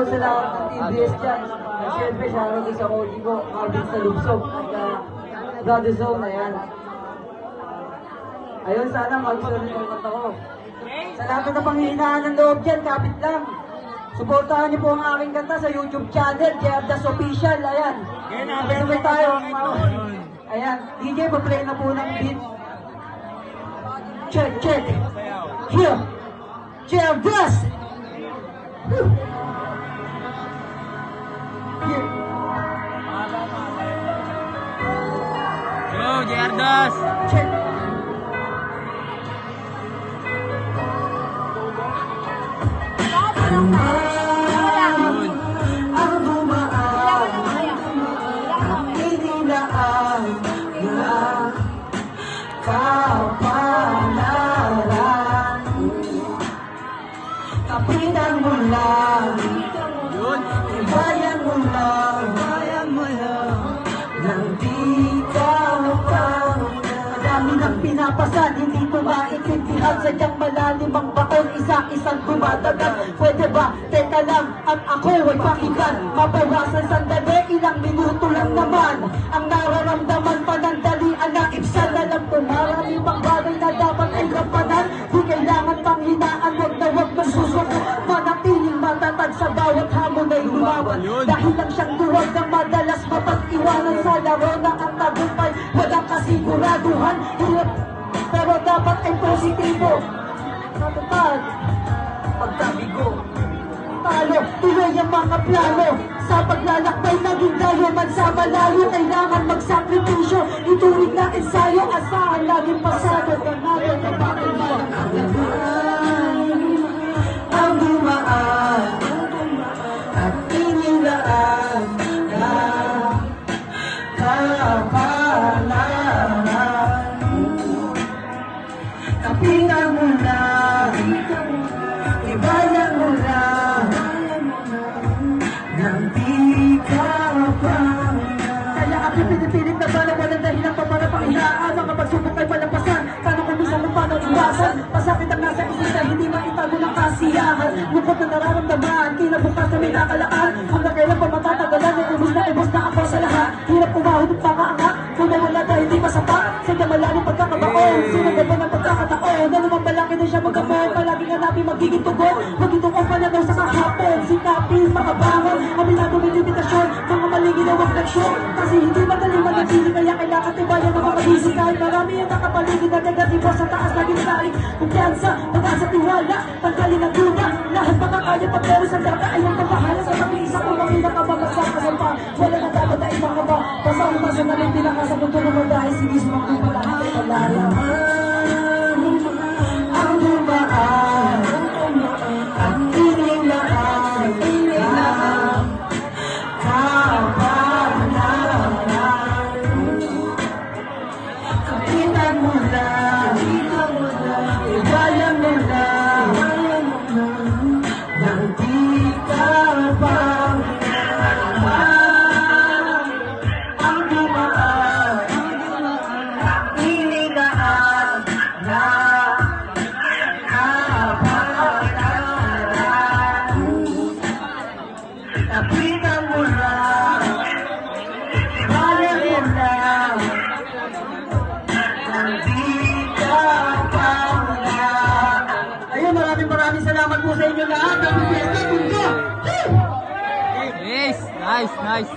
sa lahat ng TBS dyan. At syempre, shoutout din sa Koji ko, Marvin sa Lubsob. At Brother Zone, ayan. Ayun, sana magustuhan nyo yung kanta ko. Sa lahat na panghihinaan ng loob dyan, kapit lang. Suportahan niyo po ang aking kanta sa YouTube channel, Jerdas Official, ayan. Sabay tayo. Ayan, DJ, pa-play na po ng beat. Check, check. Here. Jerdas. Here. Yo, Jerdas. Check. Kapitan mo lang, ibayan mo lang, nang di ka upang madami ng pinapasan, hindi ko maintindihan. Sadyang malalim ang baon, isa-isang dumadagan. Pwede ba? Teka lang, at ako'y pakinggan. Mabawasan sandali, ilang minuto lang naman. Ang nararamdaman panandalian na ibsan. Alam ko maraming pang bagay na dapat ay kapanan. Di kailangan pang hinaan, wag na wag masusuko. Manatiling matatag sa bawat hamon ay lumawan. Dahil lang siyang duwag na madalas mapag-iwanan sa laro na ang tagumpay. Walang kasiguraduhan, hirap, pero dapat ay positibo. Natutag, pagkabigo, talo, tuloy ang mga plano. Sa paglalakbay naging dayo man sa malayo, kailangan magsakripisyo. Ituwid na ensayo, asahan laging pasado. Ganado na bakit man ang dumaan at inilaan na kapalaran. Kapitan mo lang, ibayan mo lang, nang di ka pa. Kaya ako pinipilit na bala, walang dahilan pa para pakinaan. Mga pagsubok ay palampasan, paano kung minsan kung paano iwasan. Pasakit ang nasa isip, hindi maitago ng kasiyahan. Lungkot na nararamdaman, kinabukas na may nakalaan. Kung na kailan pa matatagalan, ay ubus na ako sa lahat. Hirap umahod at pangaangat, kung nawala dahil hindi masapat. Sadya malalim pagkakabaon, sinagad ng pagkakataon. Ano mang malaki na siya magkamon, palaging hanapin magiging tugon. Magiging ko pa na daw sa kahapon, sikapin, makabangon. Aminado may limitasyon, mga maliginaw ang aksyon. Kasi hindi madaling manatili, kaya kailangan tibayan ng mga isip. Kahit marami ang nakapaligid na negatibo sa taas naging saing. Kumpiyansa, pag-asa, tiwala, tanggalin ang duda. Lahat makakaya pag meron sa data ay ang pagkahala sa pag-iisa ko. Makina ka ba magsakas pa, wala na dapat ay makaba. Pasang-pasa na rin tinaka sa punto naman dahil sinismo ang lahat ay malalaman. Ang dumaan at inilaan kapalaran. Kapitan mo lang, ibayan mo lang, nang di ka pa. Ang dumaan at inilaan na kapalaran. Kapitan mo lang, ibayan mo lang, nang di ka pa. Ayun, maraming salamat po sa inyo lahat. Happy Fiesta, Bunga! Yes, nice.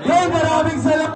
Yo, maraming salamat.